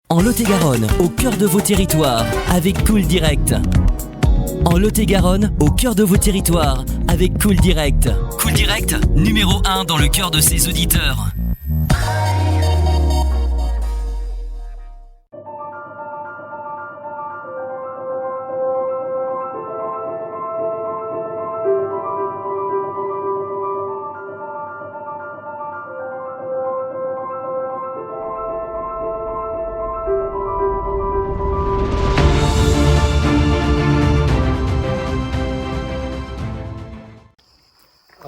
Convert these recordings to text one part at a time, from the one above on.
En Lot-et-Garonne, au cœur de vos territoires, avec Cool Direct. En Lot-et-Garonne, au cœur de vos territoires, avec Cool Direct. Cool Direct, numéro 1 dans le cœur de ses auditeurs.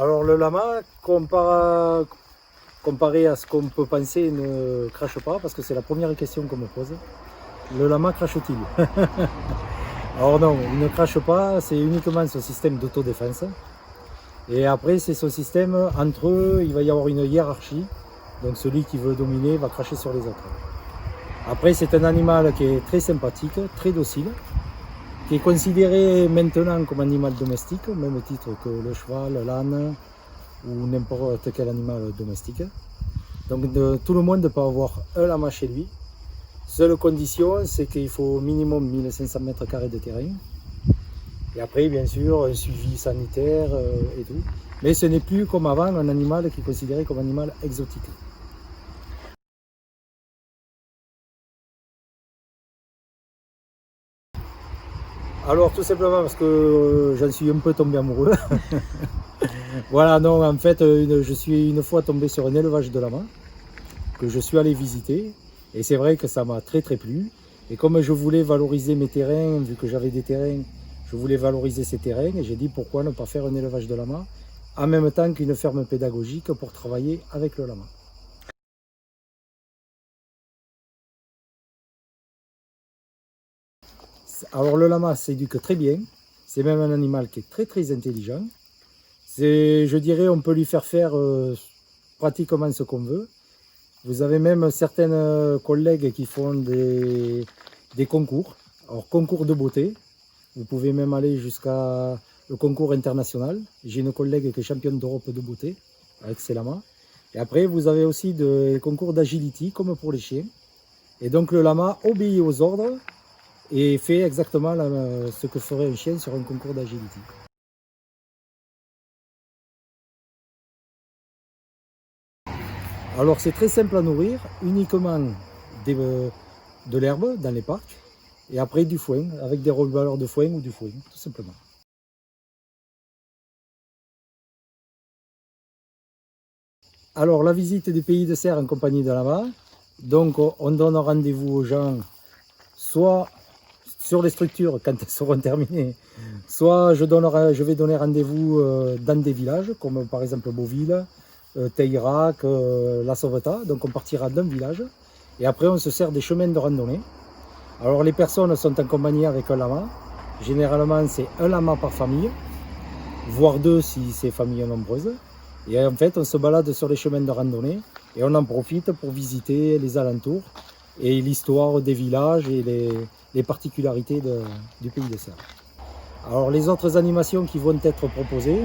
Alors le lama, comparé à ce qu'on peut penser, ne crache pas, parce que c'est la première question qu'on me pose. Le lama crache-t-il? Alors non, il ne crache pas, c'est uniquement son système d'autodéfense. Et après, c'est son système, entre eux, il va y avoir une hiérarchie. Donc celui qui veut dominer va cracher sur les autres. Après, c'est un animal qui est très sympathique, très docile, qui est considéré maintenant comme animal domestique, au même titre que le cheval, l'âne ou n'importe quel animal domestique. Donc tout le monde peut avoir un lama chez lui. Seule condition, c'est qu'il faut au minimum 1500 mètres carrés de terrain. Et après, bien sûr, un suivi sanitaire et tout. Mais ce n'est plus comme avant un animal qui est considéré comme animal exotique. Alors tout simplement parce que j'en suis un peu tombé amoureux. Voilà, non, en fait, je suis une fois tombé sur un élevage de lama que je suis allé visiter. Et c'est vrai que ça m'a très plu. Et comme je voulais valoriser mes terrains, vu que j'avais des terrains, je voulais valoriser ces terrains. Et j'ai dit pourquoi ne pas faire un élevage de lama en même temps qu'une ferme pédagogique pour travailler avec le lama. Alors le lama s'éduque très bien. C'est même un animal qui est très intelligent. Je dirais, on peut lui faire pratiquement ce qu'on veut. Vous avez même certaines collègues qui font des concours. Alors concours de beauté, vous pouvez même aller jusqu'à le concours international. J'ai une collègue qui est championne d'Europe de beauté avec ses lamas. Et après, vous avez aussi des concours d'agility, comme pour les chiens. Et donc le lama obéit aux ordres et fait exactement ce que ferait un chien sur un concours d'agility. Alors c'est très simple à nourrir, uniquement de l'herbe dans les parcs et après du foin, avec des revaleurs de foin ou du foin, tout simplement. Alors la visite des pays de serre en compagnie de lama, donc on donne rendez-vous aux gens soit sur les structures quand elles seront terminées, soit je vais donner rendez-vous dans des villages comme par exemple Beauville, Teyrac, La Sauvetat. Donc on partira d'un village et après on se sert des chemins de randonnée. Alors les personnes sont accompagnées avec un lama. Généralement c'est un lama par famille, voire deux si c'est famille nombreuse. Et en fait on se balade sur les chemins de randonnée et on en profite pour visiter les alentours et l'histoire des villages et les particularités du pays de serre. Alors les autres animations qui vont être proposées,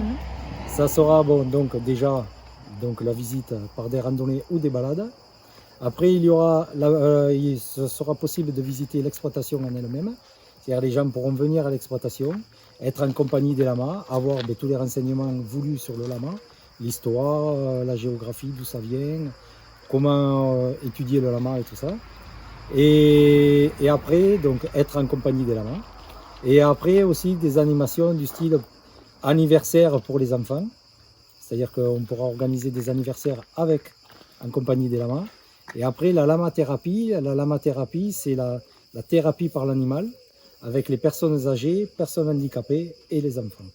ça sera donc déjà la visite par des randonnées ou des balades. Après, il sera possible de visiter l'exploitation en elle-même. C'est-à-dire les gens pourront venir à l'exploitation, être en compagnie des lamas, avoir tous les renseignements voulus sur le lama, l'histoire, la géographie, d'où ça vient, comment étudier le lama et tout ça. Et après, donc, être en compagnie des lamas. Et après aussi des animations du style anniversaire pour les enfants. C'est-à-dire qu'on pourra organiser des anniversaires en compagnie des lamas. Et après, la lamathérapie, c'est la thérapie par l'animal avec les personnes âgées, personnes handicapées et les enfants.